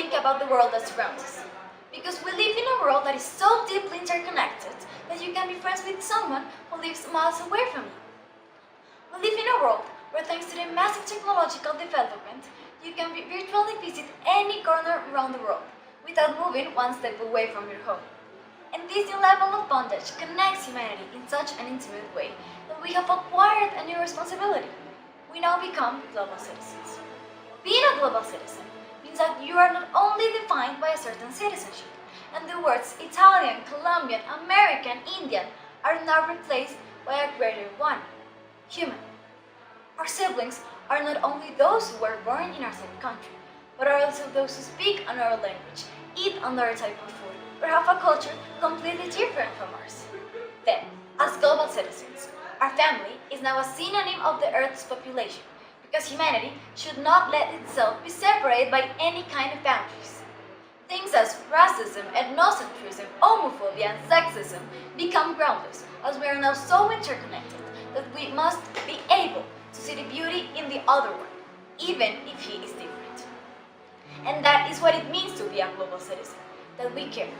think about the world that surrounds us. Because we live in a world that is so deeply interconnected that you can be friends with someone who lives miles away from you. We live in a world where, thanks to the massive technological development, you can virtually visit any corner around the world without moving one step away from your home. And this new level of bondage connects humanity in such an intimate way that we have acquired a new responsibility. We now become global citizens. Being a global citizen means that you are not only defined by a certain citizenship, and the words Italian, Colombian, American, Indian are now replaced by a greater one, human. Our siblings are not only those who were born in our same country, but are also those who speak another language, eat another type of food, or have a culture completely different from ours. Then, as global citizens, our family is now a synonym of the Earth's population, because humanity should not let itself be separated by any kind of boundaries. Things as racism, ethnocentrism, homophobia, and sexism become groundless, as we are now so interconnected that we must be able to see the beauty in the other one, even if he is different. And that is what it means to be a global citizen, that we care.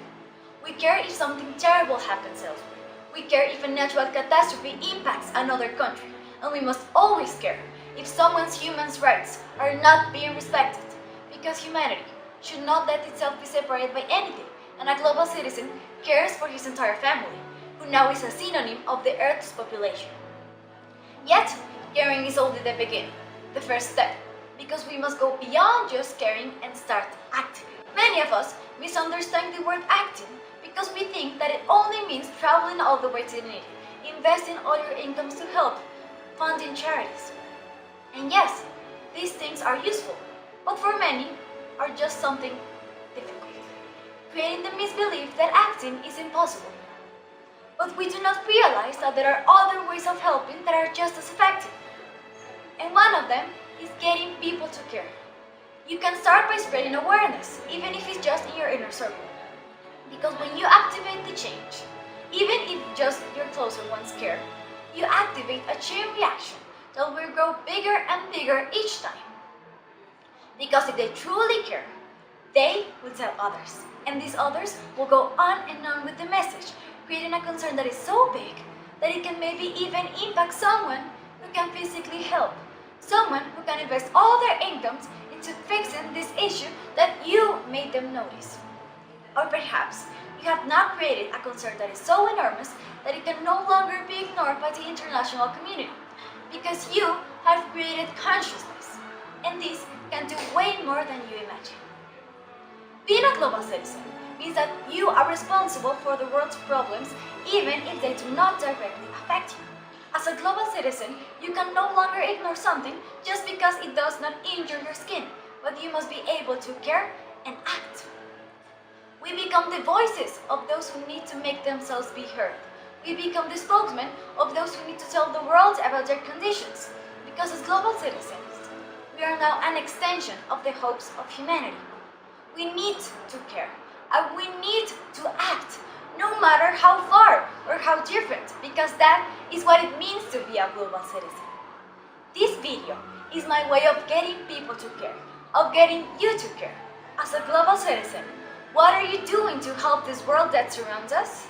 We care if something terrible happens elsewhere. We care if a natural catastrophe impacts another country. And we must always care if someone's human rights are not being respected, because humanity should not let itself be separated by anything, and a global citizen cares for his entire family, who now is a synonym of the Earth's population. Yet, caring is only the beginning, the first step, because we must go beyond just caring and start acting. Many of us misunderstand the word acting because we think that it only means traveling all the way to the needy, investing all your incomes to help, funding charities. And yes, these things are useful, but for many are just something difficult, creating the misbelief that acting is impossible. But we do not realize that there are other ways of helping that are just as effective. And one of them is getting people to care. You can start by spreading awareness, even if it's just in your inner circle. Because when you activate the change, even if just your closer ones care, you activate a chain reaction that will grow bigger and bigger each time. Because if they truly care, they will tell others, and these others will go on and on with the message, creating a concern that is so big that it can maybe even impact someone who can physically help, someone who can invest all their incomes into fixing this issue that you made them notice. Or perhaps you have now created a concern that is so enormous that it can no longer be ignored by the international community, because you have created consciousness, and this can do way more than you imagine. Being a global citizen means that you are responsible for the world's problems even if they do not directly affect you. As a global citizen, you can no longer ignore something just because it does not injure your skin, but you must be able to care and act. We become the voices of those who need to make themselves be heard. We become the spokesmen of those who need to tell the world about their conditions, because as global citizens, we are now an extension of the hopes of humanity. We need to care, and we need to act, no matter how far or how different, because that is what it means to be a global citizen. This video is my way of getting people to care, of getting you to care. As a global citizen, what are you doing to help this world that surrounds us?